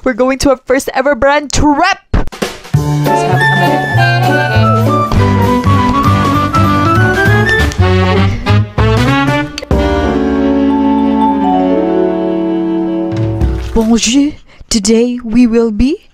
We're going to our first ever brand trip! Bonjour! Today we will be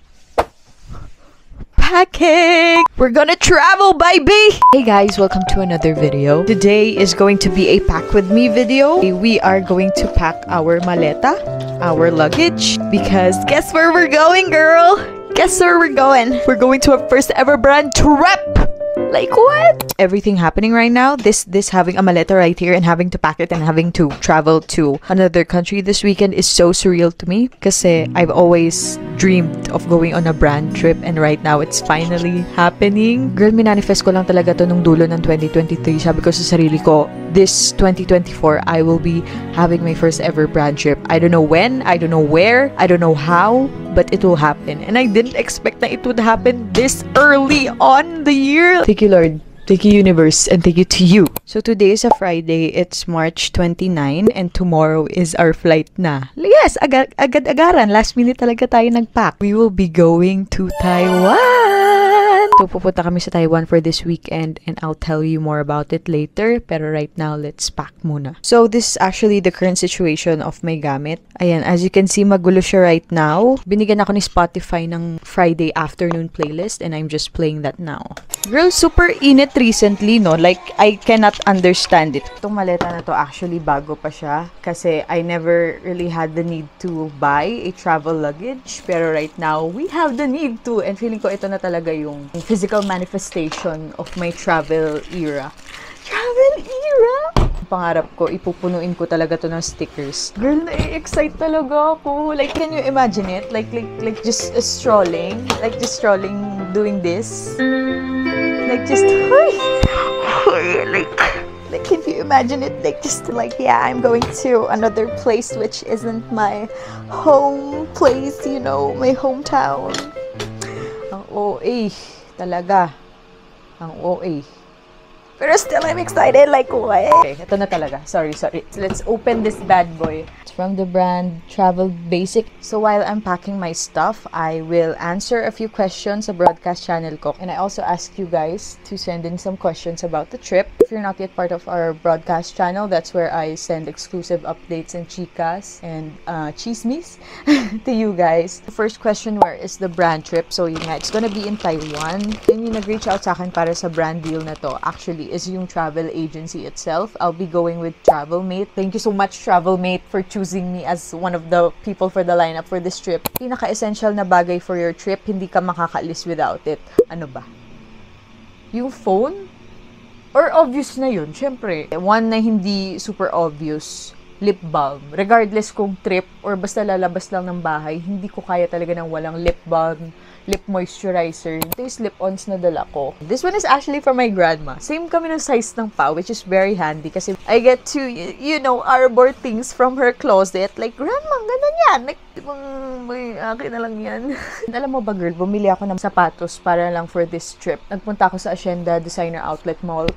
packing! We're gonna travel, baby! Hey guys, welcome to another video. Today is going to be a pack with me video. We are going to pack our maleta, our luggage, because guess where we're going, girl? Guess where we're going? We're going to our first ever brand trip! Like what? Everything happening right now, this having a maleta right here and having to pack it and having to travel to another country this weekend is so surreal to me kasi I've always dreamed of going on a brand trip and right now it's finally happening. Girl, minanifest ko lang talaga to nung dulo ng 2023. Sabi ko sa sarili ko, this 2024, I will be having my first ever brand trip. I don't know when, I don't know where, I don't know how, but it will happen. And I didn't expect that it would happen this early on the year. Thank you, Lord. Thank you, universe, and thank you to you. So today is a Friday. It's March 29 and tomorrow is our flight na. Yes, agad-agaran. Last minute talaga tayo nagpack. We will be going to Taiwan. So pupunta kami sa Taiwan for this weekend and I'll tell you more about it later. Pero right now, let's pack muna. So this is actually the current situation of my gamit. Ayan, as you can see, magulo siya right now. Binigyan ako ni Spotify ng Friday afternoon playlist and I'm just playing that now. Girl, super init recently, no? Like, I cannot understand it. Itong maleta na to, actually, bago pa siya. Kasi I never really had the need to buy a travel luggage. Pero right now, we have the need to. And feeling ko ito na talaga yung physical manifestation of my travel era. Travel era? Pangarap ko, ipupunuin ko talaga to ng stickers. Girl, na-excite talaga ako. Like, can you imagine it? Like just strolling. Like, just strolling, doing this. Like, just, like, can you imagine it? Like, just, like, yeah, I'm going to another place which isn't my home place, you know, my hometown. Ang OA, talaga. Ang OA. Pero still, I'm excited. Like, what? Okay, ito na talaga. Sorry. So let's open this bad boy. It's from the brand Travel Basic. So while I'm packing my stuff, I will answer a few questions sa broadcast channel ko. And I also ask you guys to send in some questions about the trip. If you're not yet part of our broadcast channel, that's where I send exclusive updates and chicas and chismis to you guys. The first question, where is the brand trip? So yun nga, it's gonna be in Taiwan. Then yung nag-reach out sa akin para sa brand deal na to, actually, is yung travel agency itself. I'll be going with Travelmate. Thank you so much, Travelmate, for choosing me as one of the people for the lineup for this trip. Pinaka-essential na bagay for your trip, hindi ka makakaalis without it. Ano ba? Yung phone? Or obvious na yun, syempre. One na hindi super obvious, lip balm. Regardless kung trip or basta lalabas lang ng bahay, hindi ko kaya talaga ng walang lip balm, lip moisturizer. Ito yung slip-ons na dala ko. This one is actually from my grandma. Same kami ng size ng pa, which is very handy kasi I get to, you know, arbor things from her closet. Like, grandma, ganun yan. Like, may akin na lang yan. Alam mo ba, girl, bumili ako ng sapatos para lang for this trip. Nagpunta ako sa Hacienda Designer Outlet Mall.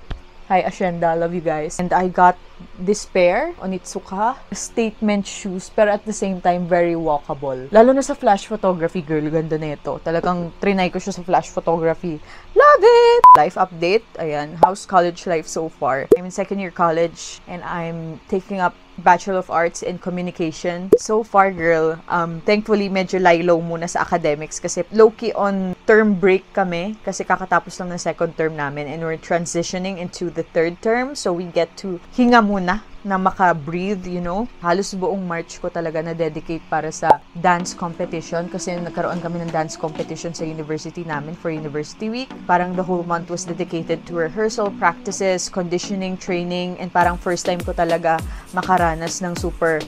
Hi, Hacienda. Love you guys. And I got this pair, Onitsuka, statement shoes, pero at the same time, very walkable. Lalo na sa flash photography, girl, ganda na ito. Talagang trinay ko siya sa flash photography. Love it! Life update. Ayan, how's college life so far? I'm in second year college and I'm taking up Bachelor of Arts in Communication. So far, girl, thankfully, medyo lie-low muna sa academics kasi low-key on term break kami kasi kakatapos lang ng second term namin and we're transitioning into the third term. So we get to hinga muna na maka-breathe, you know. Halos buong March ko talaga na-dedicate para sa dance competition kasi nagkaroon kami ng dance competition sa university namin for University Week. Parang the whole month was dedicated to rehearsal, practices, conditioning, training, and parang first time ko talaga makaranas ng super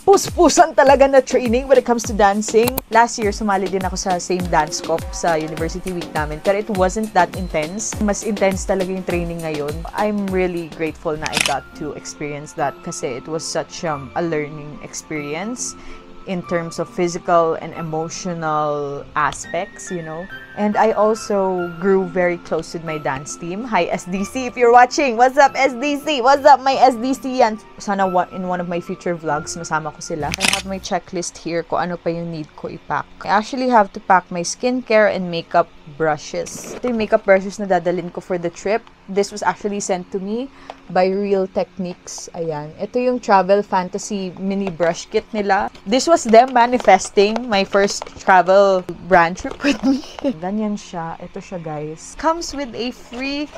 puspusan talaga na training when it comes to dancing. Last year, sumali din ako sa same dance comp sa University Week namin. Pero it wasn't that intense. Mas intense talaga yung training ngayon. I'm really grateful na I got to experience that kasi it was such a learning experience in terms of physical and emotional aspects, you know. And I also grew very close with my dance team. Hi, SDC, if you're watching. What's up, SDC? What's up, my SDC? Yan. Sana in one of my future vlogs, masama ko sila. I have my checklist here kung ano pa yung need ko i-pack. I actually have to pack my skincare and makeup brushes. Ito yung makeup brushes na dadalhin ko for the trip. This was actually sent to me by Real Techniques. Ayan. Ito yung Travel Fantasy mini brush kit nila. This was them manifesting my first travel brand trip with me. Ganyan siya. Ito siya, guys. Comes with a free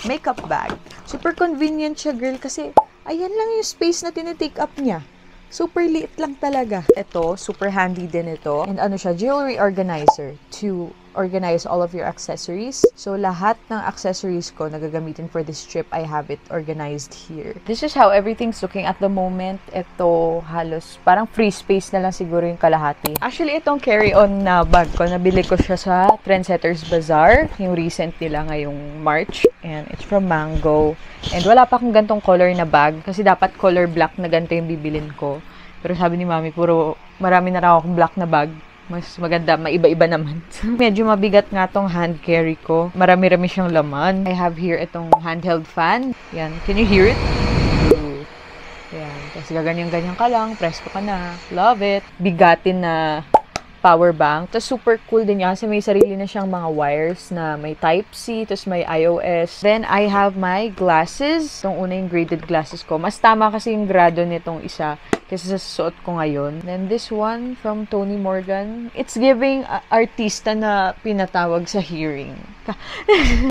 makeup bag. Super convenient siya, girl, kasi ayan lang yung space na tinitake up niya. Super liit lang talaga. Ito, super handy din ito. And ano siya, jewelry organizer to organize all of your accessories. So, lahat ng accessories ko na gagamitin for this trip, I have it organized here. This is how everything's looking at the moment. Ito, halos parang free space na lang siguro yung kalahati. Actually, itong carry-on na bag ko, nabili ko siya sa Trendsetters Bazaar, yung recent nila ngayong March. And it's from Mango. And wala pa akong gantong color na bag, kasi dapat color black na ganito yung bibilin ko. Pero sabi ni Mami, marami na raw akong black na bag. Mas maganda, maiba-iba naman. Medyo mabigat nga tong hand carry ko. Marami-rami siyang laman. I have here itong handheld fan. Yan. Can you hear it? Ooh. Yan. Tapos gaganyan-ganyan ka lang. Presto ka na. Love it. Bigatin na power bank. Tapos super cool din niya kasi may sarili na siyang mga wires na may Type-C, tapos may iOS. Then, I have my glasses. Itong una yung graded glasses ko. Mas tama kasi yung grado nitong isa kasi sa suot ko ngayon. Then, this one from Tony Morgan. It's giving artista na pinatawag sa hearing.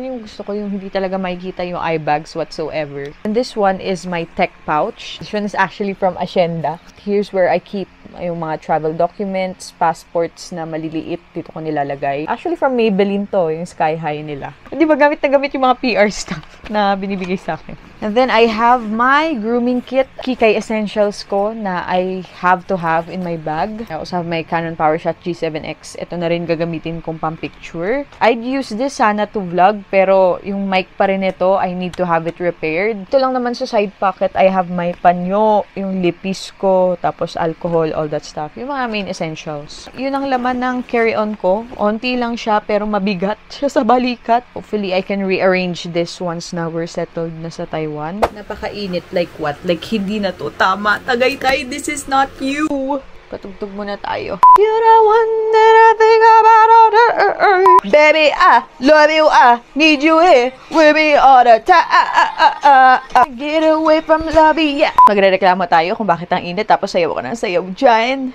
Yung gusto ko yung hindi talaga makikita yung eye bags whatsoever. And this one is my tech pouch. This one is actually from Hacienda. Here's where I keep yung mga travel documents, passports na maliliit. Dito ko nilalagay. Actually, from Maybelline to, yung Sky High nila. Di ba gamit na gamit yung mga PR stuff na binibigay sa akin. And then, I have my grooming kit. Kikay essentials ko na I have to have in my bag. I also have my Canon PowerShot G7X. Ito na rin gagamitin kong pang-picture. I'd use this sana to vlog, pero yung mic pa rin ito, I need to have it repaired. Ito lang naman sa side pocket, I have my panyo, yung lipis ko, tapos alcohol, all that stuff. Yung mga main essentials. Yun ang laman ng carry-on ko. Onti lang siya, pero mabigat siya sa balikat. Hopefully, I can rearrange this once na we're settled na sa Taiwan. Napakainit. Like what? Like, hindi na to. Tama. Tagaytay, this is not you. Patugtog muna tayo. You're the one that I think about all the baby, I love you, I need you here with me all the time. Get away from lobby, yeah. Magre-reklamo tayo kung bakit ang init, tapos sayaw ko ng sayaw dyan.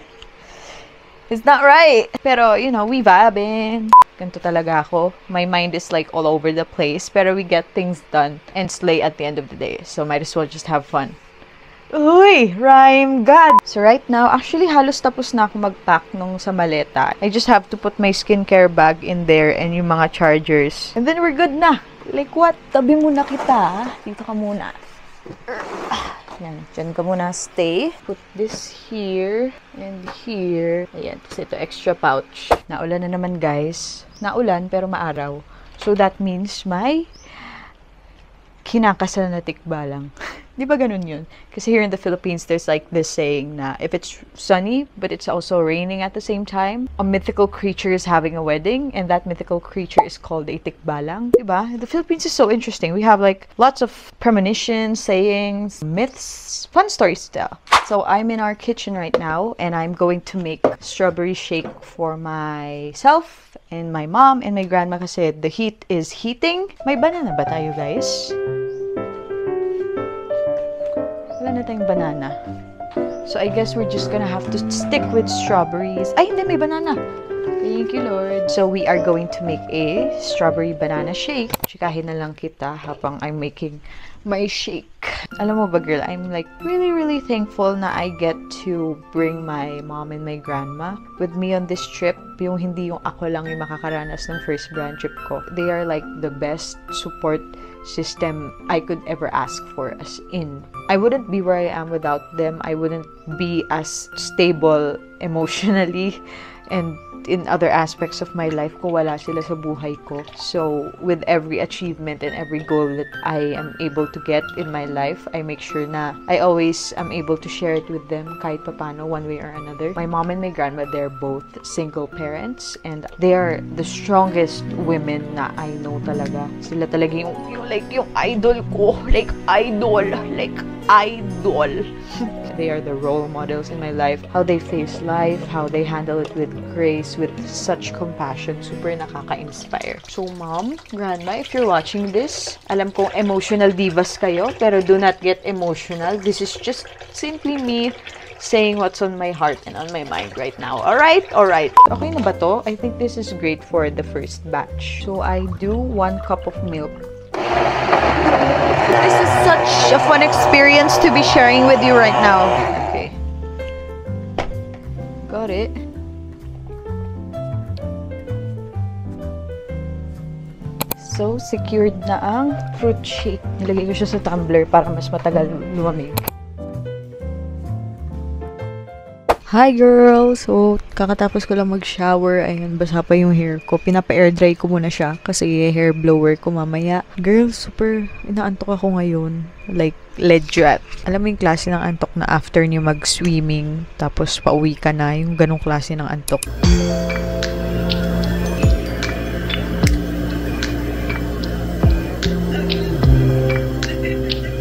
It's not right. Pero, you know, we vibing. Ganito talaga ako. My mind is like all over the place, pero we get things done and slay at the end of the day. So, might as well just have fun. Uy! Rhyme God! So right now, actually halos tapos na ako mag-pack nung sa maleta. I just have to put my skincare bag in there and yung mga chargers. And then we're good na. Like what? Tabi muna kita. Dito ka muna. Yan. Diyan ka muna stay. Put this here and here. Ayan. Tapos ito extra pouch. Naulan na naman, guys. Naulan pero maaraw. So that means may kinakasal na tikbalang. Di ba ganun yun? Kasi here in the Philippines, there's like this saying na if it's sunny, but it's also raining at the same time, a mythical creature is having a wedding, and that mythical creature is called a tikbalang. Di ba? The Philippines is so interesting. We have like lots of premonitions, sayings, myths, fun stories to tell. So I'm in our kitchen right now, and I'm going to make strawberry shake for myself, and my mom, and my grandma kasi the heat is heating. May banana ba tayo, guys? Wala na tayong banana. So, I guess we're just gonna have to stick with strawberries. Ay, hindi, may banana. Thank you, Lord. So, we are going to make a strawberry banana shake. Chikahin na lang kita habang I'm making my shake. Alam mo ba, girl, I'm like really thankful na I get to bring my mom and my grandma with me on this trip. Yung hindi yung ako lang yung makakaranas ng first brand trip ko. They are like the best support system I could ever ask for, as in I wouldn't be where I am without them. I wouldn't be as stable emotionally and in other aspects of my life kung wala sila sa buhay ko. So, with every achievement and every goal that I am able to get in my life, I make sure na I always am able to share it with them kahit papano, one way or another. My mom and my grandma, they're both single parents and they are the strongest women na I know talaga. Sila talaga yung idol ko. Idol. They are the role models in my life. How they face life, how they handle it with grace, with such compassion. Super nakaka-inspire. So, Mom, Grandma, if you're watching this, alam kong emotional divas kayo, pero do not get emotional. This is just simply me saying what's on my heart and on my mind right now. Alright? Alright. Okay na ba to? I think this is great for the first batch. So, I do 1 cup of milk. This is such a fun experience to be sharing with you right now. Okay. Got it. So, secured na ang fruit shake. Nilagay ko siya sa tumbler para mas matagal lumamig. Hi girls! So, kakatapos ko lang mag-shower. Ayan, basa pa yung hair ko. Pinapa-air dry ko muna siya kasi hair blower ko mamaya. Girls, super inaantok ako ngayon. Like, legit. Alam mo yung klase ng antok na after niyo mag-swimming, tapos pauwi ka na, yung ganong klase ng antok.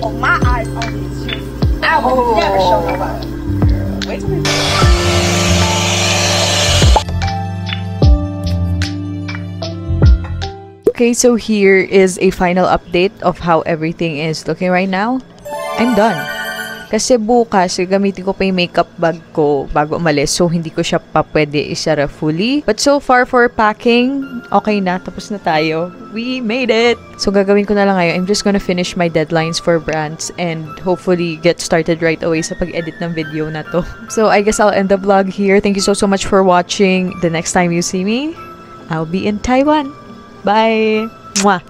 Oh, my eyes on you. I will never show nobody. Wait a minute. Okay, so here is a final update of how everything is looking right now. I'm done. Kasi bukas, gamitin ko pa yung makeup bag ko bago umalis. So, hindi ko siya pa pwede isara fully. But so far for packing, okay na. Tapos na tayo. We made it! So, gagawin ko na lang ngayon. I'm just gonna finish my deadlines for brands and hopefully get started right away sa pag-edit ng video na to. So, I guess I'll end the vlog here. Thank you so much for watching. The next time you see me, I'll be in Taiwan. Bye! Mwah!